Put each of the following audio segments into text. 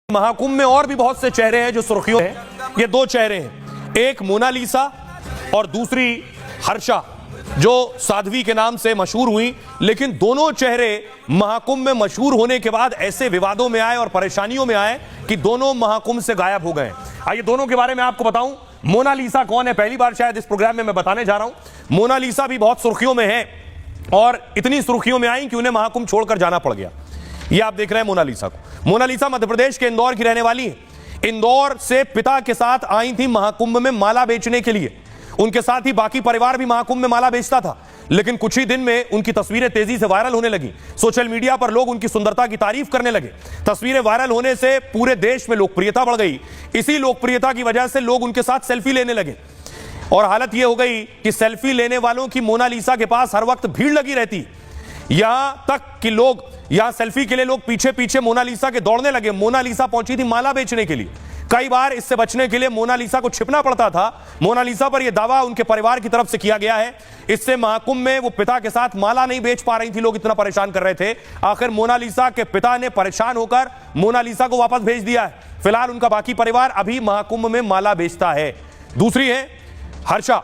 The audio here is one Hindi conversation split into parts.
महाकुंभ में और भी बहुत से चेहरे हैं जो सुर्खियों में हैं। ये दो चेहरे हैं, एक मोनालिसा और दूसरी हर्षा, जो साध्वी के नाम से मशहूर हुई। लेकिन दोनों चेहरे महाकुंभ में मशहूर होने के बाद ऐसे विवादों में आए और परेशानियों में आए कि दोनों महाकुंभ से गायब हो गए। आइए दोनों के बारे में आपको बताऊं। मोनालिसा कौन है, पहली बार शायद इस प्रोग्राम में मैं बताने जा रहा हूं। मोनालिसा भी बहुत सुर्खियों में है और इतनी सुर्खियों में आई कि उन्हें महाकुंभ छोड़कर जाना पड़ गया। ये आप देख रहे हैं मोनालिसा को। मोनालिसा मध्य प्रदेश के इंदौर की रहने वाली है। इंदौर से पिता के साथ आई थी महाकुंभ में माला बेचने के लिए। उनके साथ ही बाकी परिवार भी महाकुंभ में माला बेचता था। लेकिन कुछ ही दिन में उनकी तस्वीरें तेजी से वायरल होने लगी। सोशल मीडिया पर लोग उनकी सुंदरता की तारीफ करने लगे। तस्वीरें वायरल होने से पूरे देश में लोकप्रियता बढ़ गई। इसी लोकप्रियता की वजह से लोग उनके साथ सेल्फी लेने लगे और हालत यह हो गई कि सेल्फी लेने वालों की मोनालिसा के पास हर वक्त भीड़ लगी रहती। यहां तक कि लोग यहां सेल्फी के लिए लोग पीछे पीछे मोनालिसा के दौड़ने लगे। मोनालिसा पहुंची थी माला बेचने के लिए। कई बार इससे बचने के लिए मोनालिसा को छिपना पड़ता था। मोनालिसा पर यह दावा उनके परिवार की तरफ से किया गया है। इससे महाकुंभ में वो पिता के साथ माला नहीं बेच पा रही थी, लोग इतना परेशान कर रहे थे। आखिर मोनालिसा के पिता ने परेशान होकर मोनालिसा को वापस भेज दिया है। फिलहाल उनका बाकी परिवार अभी महाकुंभ में माला बेचता है। दूसरी है हर्षा।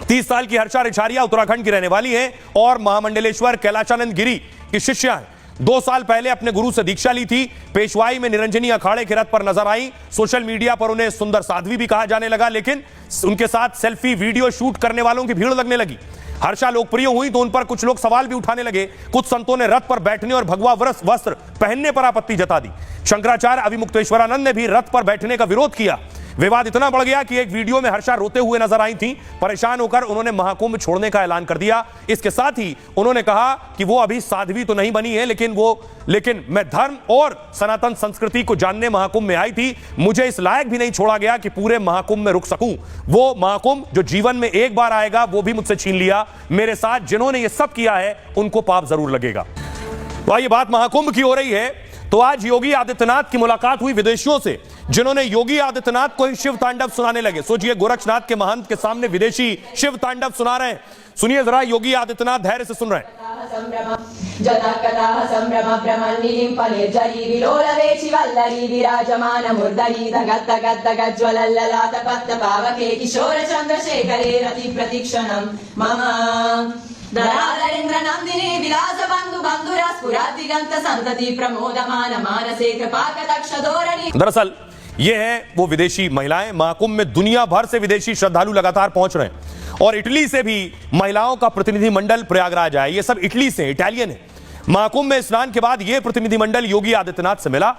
30 साल की हर्षा रिछारिया उत्तराखंड की रहने वाली है और महामंडलेश्वर कैलाशानंद गिरी की शिष्या है। 2 साल पहले अपने गुरु से दीक्षा ली थी। पेशवाई में निरंजनी अखाड़े के रथ पर नजर आई। सोशल मीडिया पर उन्हें सुंदर साध्वी भी कहा जाने लगा, लेकिन उनके साथ सेल्फी वीडियो शूट करने वालों की भीड़ लगने लगी। हर्षा लोकप्रिय हुई तो उन पर कुछ लोग सवाल भी उठाने लगे। कुछ संतों ने रथ पर बैठने और भगवा वस्त्र पहनने पर आपत्ति जता दी। शंकराचार्य अभिमुक्तेश्वरानंद ने भी रथ पर बैठने का विरोध किया। विवाद इतना बढ़ गया कि एक वीडियो में हर्षा रोते हुए नजर आई थी। परेशान होकर उन्होंने महाकुंभ छोड़ने का ऐलान कर दिया। इसके साथ ही उन्होंने कहा कि वो अभी साध्वी तो नहीं बनी है, लेकिन मैं धर्म और सनातन संस्कृति को जानने महाकुंभ में आई थी। मुझे इस लायक भी नहीं छोड़ा गया कि पूरे महाकुंभ में रुक सकूं। वो महाकुंभ जो जीवन में एक बार आएगा वो भी मुझसे छीन लिया। मेरे साथ जिन्होंने ये सब किया है उनको पाप जरूर लगेगा। तो ये बात महाकुंभ की हो रही है। तो आज योगी आदित्यनाथ की मुलाकात हुई विदेशियों से, जिन्होंने योगी आदित्यनाथ को ही शिव तांडव सुनाने लगे। सोचिए, गोरक्षनाथ के महंत के सामने विदेशी शिव तांडव सुना रहे हैं। सुनिए जरा, योगी आदित्यनाथ धैर्य से सुन रहे हैं। दरअसल ये है वो विदेशी महिलाएं। महाकुंभ में दुनिया भर से विदेशी श्रद्धालु लगातार पहुंच रहे हैं और इटली से भी महिलाओं का प्रतिनिधिमंडल प्रयागराज आया। ये सब इटली से, इटालियन है। महाकुंभ में स्नान के बाद ये प्रतिनिधिमंडल योगी आदित्यनाथ से मिला।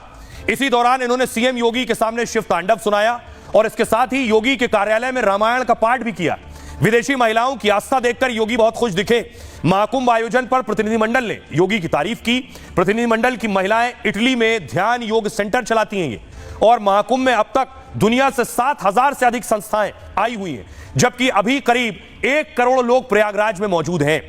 इसी दौरान इन्होंने सीएम योगी के सामने शिव तांडव सुनाया और इसके साथ ही योगी के कार्यालय में रामायण का पाठ भी किया। विदेशी महिलाओं की आस्था देखकर योगी बहुत खुश दिखे। महाकुंभ आयोजन पर प्रतिनिधिमंडल ने योगी की तारीफ की। प्रतिनिधिमंडल की महिलाएं इटली में ध्यान योग सेंटर चलाती हैं ये, और महाकुंभ में अब तक दुनिया से 7,000 से अधिक संस्थाएं आई हुई हैं, जबकि अभी करीब 1 करोड़ लोग प्रयागराज में मौजूद हैं।